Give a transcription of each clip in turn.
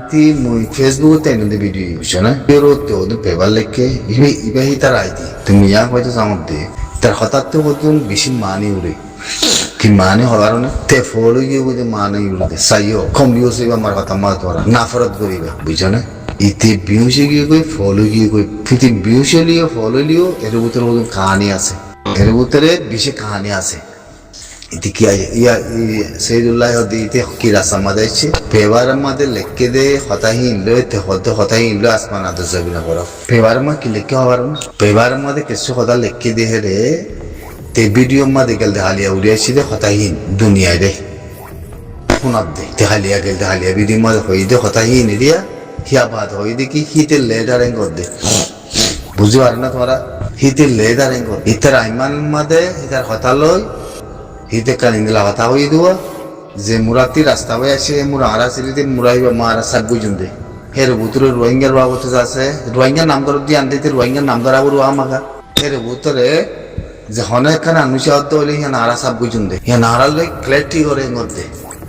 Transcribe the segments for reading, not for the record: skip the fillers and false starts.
ti muy Facebook tenende video bushana pero to do pebar lekke ibe hitar aidi তুমি ইয়া হয়তো জামতে তার হঠাৎ তো বতুন বেশি মানি উড়ে কি মানে হওয়ার না তে ফলো গিয়ে বুঝে মানে উড়ে সাইও কম ভিউস এবার আমার কথা মা তোরা নাফরত করিবা বুঝছো না ইতে ভিউসে গিয়ে কই ফলো গিয়ে কই ফিতি ভিউসে লিও ফলো লিও এর ভিতরে বতুন কাহিনী আছে এর ভিতরে বিশেষ কাহিনী আছে ইতি কি ইয়া সৈয়দুল্লাহ দিতে কি রাসা মাদাইছে পেবার মধ্যে লেখকে দে হতাহীন লইতে হতাহীন লো আসমান আদর জবিনা করো পেবার মা কি লেখকে হওয়ার না পেবার মধ্যে কিছু কথা লেখকে দে রে তে ভিডিও মধ্যে গেল হালিয়া উড়িয়েছি দে হতাহীন দুনিয়ায় রে শোনাব দে তে হালিয়া গেল হালিয়া ভিডিও মধ্যে হই দে হতাহীন রিয়া হিয়া বাদ হই দে কি হিতে লেডারিং কর দে বুঝতে পার না তোমরা হিতে লেডারিং কর ইতার আইমান মধ্যে ইতার হতা লই হিতে কানিন্দলা কথা হই দেওয়া যে মুরাতি রাস্তা হয়ে আসে মুরা আরা সিরিতে মুরাইবা মারা সাত বুঝুন দে হের ভিতরে রোহিঙ্গার বাবদ আছে রোহিঙ্গার নাম ধর দিয়ে আনতে রোহিঙ্গার নাম ধরা বড় আমাকা হের ভিতরে যে হনেখানে অনুসাদ হইলে হিয়া নারা সাত বুঝুন দে হিয়া নারা লই ক্লেটি করে মধ্যে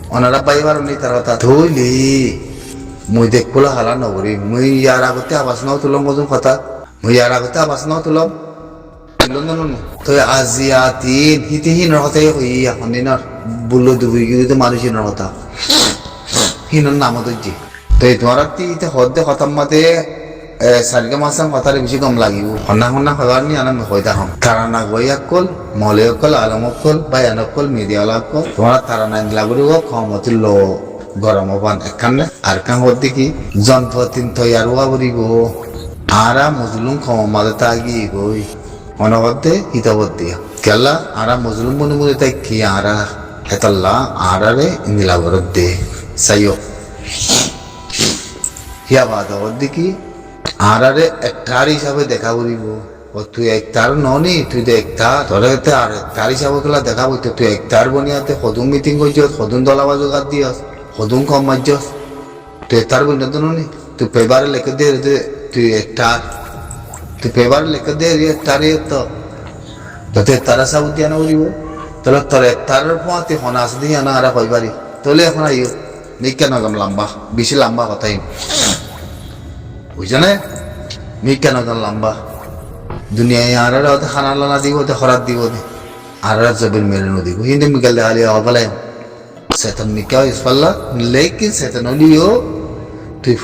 ওনারা পাইবার নেই তার কথা ধইলি মুই দেখবলা হালা নগরী মুই ইয়ার আগতে আবাস নাও তুলম মজুম কথা মুই ইয়ার আগতে আবাস নাও তুলম তো আজিয়াতিন হিতিহীন হতে হই এখন দিনের বুল্লো দুবি কিন্তু মানুষের কথা হিনর নাম ধরছি তো তোমার ইতে হদ্দে খতম মতে সারিকা মাসাম কথারে বেশি কম লাগিব হন্না হন্না হওয়ার নি আনন্দ হয়ে থাকুন তারানা গই অকল মলে অকল আলম অকল বায়ান অকল মিডিয়াল অকল তোমার তারানা লাগরিব ক্ষমতি লো গরম পান এখানে আর কান হদ্দে কি জনপতিন তৈয়ার হওয়া বলিব আরা মজলুম ক্ষম মাদে তাগি গই অনবদ্দে হিতাবদ্দে কেলা আরা মজলুম বনে বলে তাই কি আরা হেতাল্লা আরারে ইন্দিলা গরদ্দে সাইও হিয়া বাদবদ্দে কি আরারে একটার হিসাবে দেখা করিব ও তুই একটার ননি তুই তো একটা ধরে আর একটার হিসাবে গেলা দেখা বলতে তুই একটার বনিয়াতে সদুম মিটিং করছিস সদুম দলাবা জোগাড় দিয়স সদুম কম মারছস তুই একটার বনি তো ননি তুই পেপারে লিখে দে তুই একটার তুই পেপার লিখে দে একটার তো তোতে তারা সাউদি আনা বলিব তাহলে তোর একটারের পথে হনা আসে দিয়ে আনা আরা কইবারি তাহলে এখন আইও নিকা নগম লম্বা বেশি লম্বা কথাই বুঝছো না নিকা নগম লম্বা দুনিয়ায় আর খানা লানা দিব খরাত দিব আর জবির মেরে দিব হিন্দু মিকাল দেখালি হবালাই সেতন নিকা ইসপাল্লা লেকিন সেতন হলিও তুই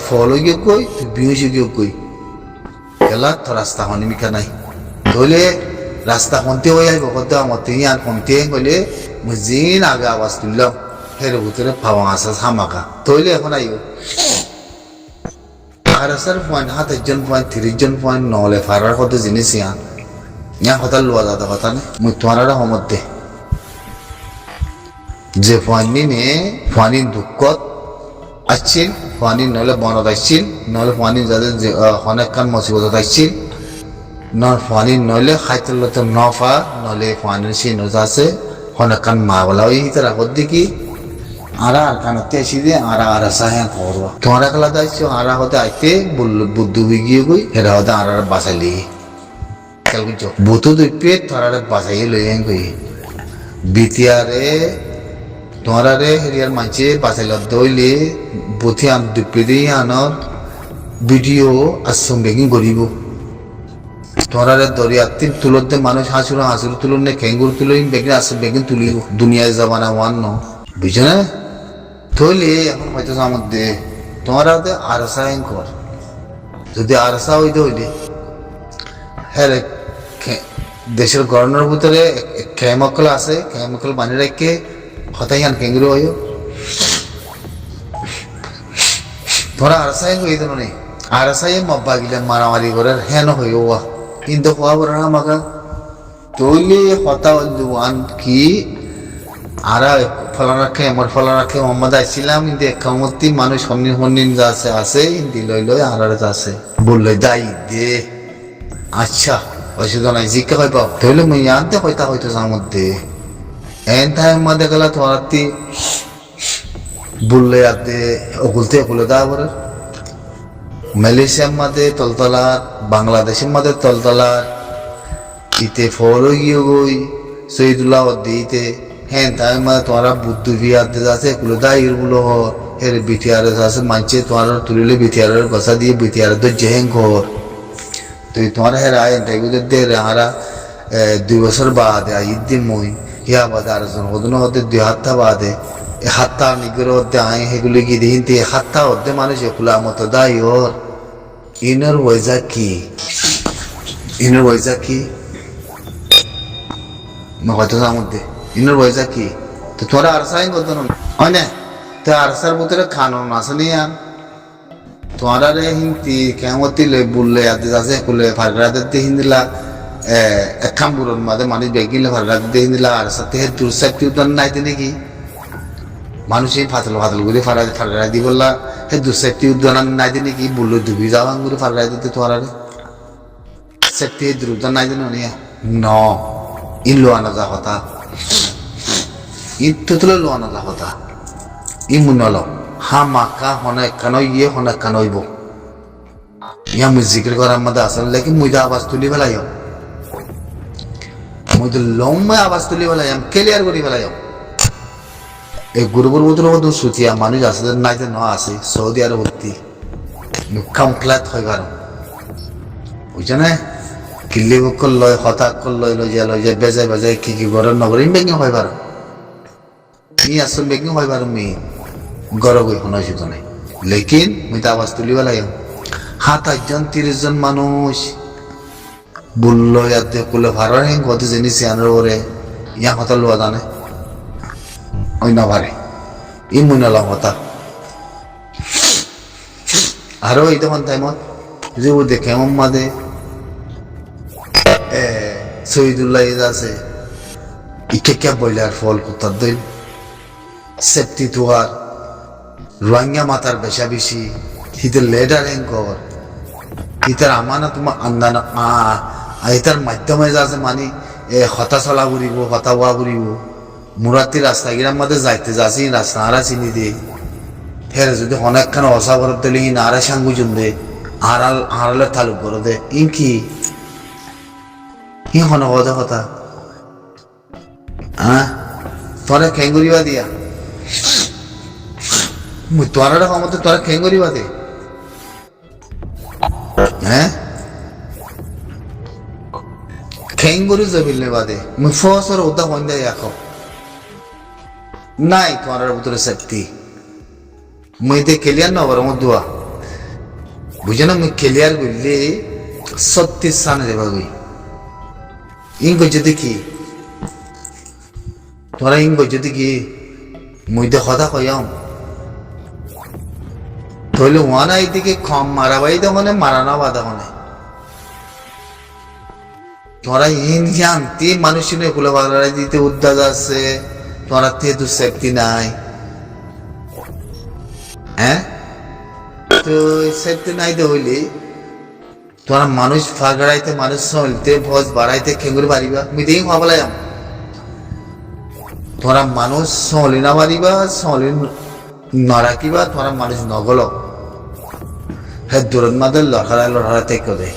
ফলো গিয়ে কই তুই বিহুসি গিয়ে কই এলা তো রাস্তা হনি মিকা নাই ধরলে রাস্তা হনতে হয়ে আইব কত আমার তিনি আর হনতে গেলে মুজিন আগে আওয়াজ তুললাম হের ভিতরে পাওয়া আসা হামাকা তৈলে এখন আইব আর স্যার পয়েন্ট 7 পয়েন্ট 30 পয়েন্ট নহলে ফারার কত জিনিস ইয়া কথা লোয়া যাতা কথা নেই মুই তোমার সমতে যে পয়েন্ট নে পানি দুঃখত আসছিল পানি নহলে বনত আসছিল নহলে পানি যাদের অনেকক্ষণ মুসিবত আসছিল পানি নইলে খাইতে তো নফা নলে পানির সিন আছে অনেকক্ষণ মা বলা ওই তারা হদ্দি কি আরা আর কানাতে আসি দিয়ে আরা সাহে করবো তোমার খেলা দাইছো আরা হতে আইতে বুদ্ধু গিয়ে গই এরা হতে আর বাঁচাইলি খেয়াল করছো বুতু দুই পেট তোরা বাঁচাই লই গই বিতিয়ারে তোমার হেরিয়ার মানছে বাঁচাইল দইলে বুথি আন দুই পেটে আনর ভিডিও আসম বেগিং করিব তোরা দরিয়াতে তুলতে মানুষ হাসুর তুলুন নে খেঙ্গুর তুলুন বেগিন আসে বেগিন তুলি দুনিয়ায় জামানা ওয়ান ন বুঝছো না তৈলে এখন হয়তো মধ্যে তোমার আরসা কর যদি আরসা হইতে হইলে হ্যাঁ দেশের গড়নের ভিতরে খেমকল আছে খেমকল বানিয়ে রেখে হতাই আন খেঙ্গুরু হইও তোরা আরসাই হইতে মানে আরসাই মব্বা গিলে মারামারি করে হেন হইও কিন্তু হওয়া বড় আমাকে তৈলে হতা ওয়ান কি আরা ফলানা খেয়ে আমার ফলানা খেয়ে মোহাম্মদ আইছিলাম কিন্তু একামতি মানুষ হন্নিন যা আছে হিন্দি লই আর আছে বললে যাই দে আচ্ছা অসুবিধা নাই জিজ্ঞা হয় পাও তাহলে মুই আনতে হয়তো যার মধ্যে এন টাইম মধ্যে গেলা তোমার বললে আদে ওগুলতে ওগুলো দা বলে মালয়েশিয়ার মধ্যে তলতলার বাংলাদেশের মধ্যে তলতলার ইতে ফলো গিয়ে গই সৈদুল্লাহ দিতে হ্যাঁ তাই মানে তোমরা বুদ্ধ বিয়াতে আছে এগুলো দায়ের গুলো এর বিটিআর আছে মানছে তোমার তুলিলে বিটিআরের কথা দিয়ে বিটিআর তো জেহেং ঘর তুই তোমার হের আয় এটাইগুলো দে হারা 2 বছর বাদে ঈদ দিন মই ইয়া বাদে আর জন হদন হতে 2 হাত্তা বাদে হাত্তা নিগর হতে আয় হেগুলি কি দিন তে হাত্তা হতে মানুষ এগুলা মতো দাই ওর ইনার ওয়াইজা কি ইনার ওয়াইজা কি হয়তো মধ্যে ইনার ওয়াইজা কি তো তোরা আরসাই করতো না হয় না তো আরসার ভিতরে খানন আছে নি আর তোরা রে হিন্দি কেমতি লই বললে আদে আছে কুলে ফারগাতে হিন্দিলা একখান বুরন মাঝে মানুষ বেগিলে ফারগাতে হিন্দিলা আর সাথে দুরসাইটি উদান নাই দিনে কি মানুষ এই ফাতল ফাতল করে ফারগা দি বললা হে দুরসাইটি উদান নাই দিনে কি বললো ডুবি যাওয়া করে ফারগা দিতে তোরা রে সেটি দুরুদান নাই দিনে নিয়া ন ইন লোয়ানা যা কথা ইন তুলে লোয়ানা যা কথা ই মুনল হা মাকা হনে কানো ইয়ে হনে কানোইব ইয়া মুই জিকির করার মধ্যে আসলে লেকিন মুই দা আওয়াজ তুলি বেলাইও মুই তো লম্বা আওয়াজ তুলি বেলাইম ক্লিয়ার করি বেলাইও এই গুরুবর মধ্যে মধ্যে সুতিয়া মানুষ আছে নাই যে ন আছে সৌদি আরব ভর্তি কমপ্লিট হয়ে গেল বুঝছে না কিল্লি বকল লয় হঠাৎ কল লয় লয় যে বেজে বেজে কি ঘরের নগর বেগিং হয় পারো ই আসল বেগিং হয় পারো মি গরব হয়ে কোনো শুধু নাই লেকিন মুই তো আওয়াজ তুলি বেলাইম 7-8 জন 30 জন মানুষ বললো ইয়াতে কুলে ভাড়া হেন কত জিনিস আনার ওরে ইয়া কথা লোয়া জানে ওই না ভারে ই মনে লাম হতা আরো এই তখন টাইমত যে ও দেখে মাদে শহীদুল্লাহ আছে ইকে কে বইলার ফল কুতার দইল সেফটি তোয়ার রোহিঙ্গা মাতার বেশা বেশি হিতে লেডার কর হিতার আমানা তোমার আন্দানা হিতার মাধ্যমে আছে মানে হতা চলা ঘুরিব হতা হওয়া ঘুরিব মুরাতি রাস্তা গিরার মধ্যে যাইতে যাচ্ছি রাস্তা আরা চিনি দে ফের যদি অনেকখান অসা করত দিলে ই নারা সাঙ্গু জুন দে আড়ালে তালুক করে দে ইন কি ই হন হদা কথা তোরা খেঙ্গুরিবা দিয়া মুই তোরা ক্ষমতা তোরা খেঙ্গুরিবা দে হ্যাঁ খেঙ্গুরি জবিলে বাদে মুই ফসর ওদা হইন্দা এখন নাই তোমার ভিতরে শক্তি মুই দে ক্লিয়ার না বড় মধুয়া বুঝে না মুই ক্লিয়ার করলে 36 সানে দেবা গই ইং যদি কি তোরা ইং যদি কি মুই দে কথা কইয়াম তাহলে ওয়ানা এইদিকে কম মারাবাই দোকানে মারানা বাধা মানে তোরা ইন জানতি মানুষের এগুলো বাংলায় দিতে উদ্দাজ আছে তোরা তে তো সেফটি নাই হ্যাঁ তো সেফটি নাই তো হইলে তোরা মানুষ ফাগড়াইতে মানুষ চলতে ভোজ বাড়াইতে খেঙ্গুরি পারিবা আমি দেখি ভাবলাম তোরা মানুষ চলি না পারিবা চলি না রাখিবা তোরা মানুষ নগল হ্যাঁ দূরত মাদের লড়াই থেকে দে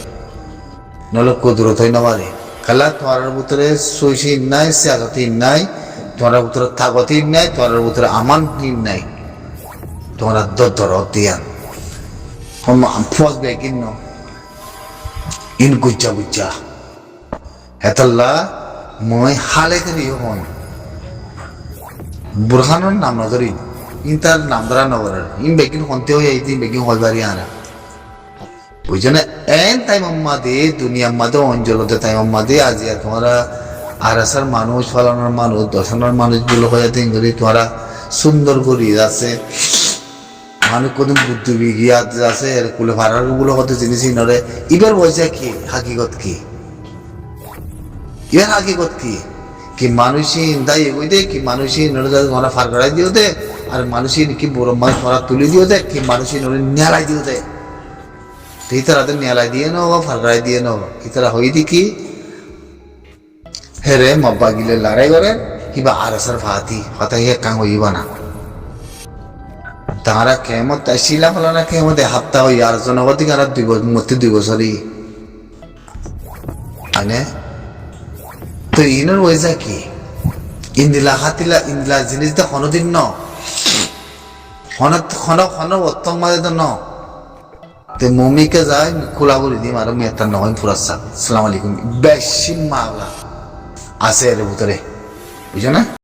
নলে কুদরত হই না পারে খেলা তোমার ভিতরে সইসি নাই সিয়াসতি নাই তোমার ভিতরে থাকতি নাই তোমার ভিতরে আমান নাই তোমরা দর দিয়ান ফস বেকিন ইন গুজ্জা গুজ্জা হেতল্লা মই হালে করি হন বুরহানোর নাম নজরি ইন তার নাম ধরা নগরের ইন বেকিন হন্তে হয়ে আইতি বেকিন হইবারি আনা বুঝছো না এন টাইম দে দুনিয়ার মধ্যে অঞ্চলতে টাইম দে আজি আর তোমরা আরাসার মানুষ ফলানোর মানুষ দর্শনের মানুষগুলো হয়ে তিনগুলি তোমরা সুন্দর করি আছে মানুষ কোন বুদ্ধি বিগিয়া আছে এর কুলে ভাড়ার গুলো কত জিনিসই নরে এবার বলছে কি হাকিকত কি এর হাকিকত কি মানুষই দায়ী এগোই দে কি মানুষই নরে তোমরা ফার করাই দিও দে আর মানুষই কি বড় মাছ তোমরা তুলে দিও দে কি মানুষই নরে নেলাই দিও দে এই তারা নেলাই দিয়ে নাও বা ফারগাই দিয়ে নাও এই তারা হই দেখি হেরে মব্বা গিলে লড়াই করে কিবা আরসার ফাতি হতা ইয়ে কাং হইবা না তারা কেমত শিলা ফেলা না কেমতে হাপ্তা হই আর জনগতি কারা 2 বছরই আনে তো ইনর ওইজা কি ইন্দিলা হাতিলা ইন্দিলা জিনিস দা কোনদিন ন হন অত্তং মাঝে তো ন তে মমিকে যায় খোলা করে দিম আর মেয়েটার নহয় ফুরাচ্ছা সালাম আলাইকুম বেশি মামলা আছে এর ভিতরে বুঝছো না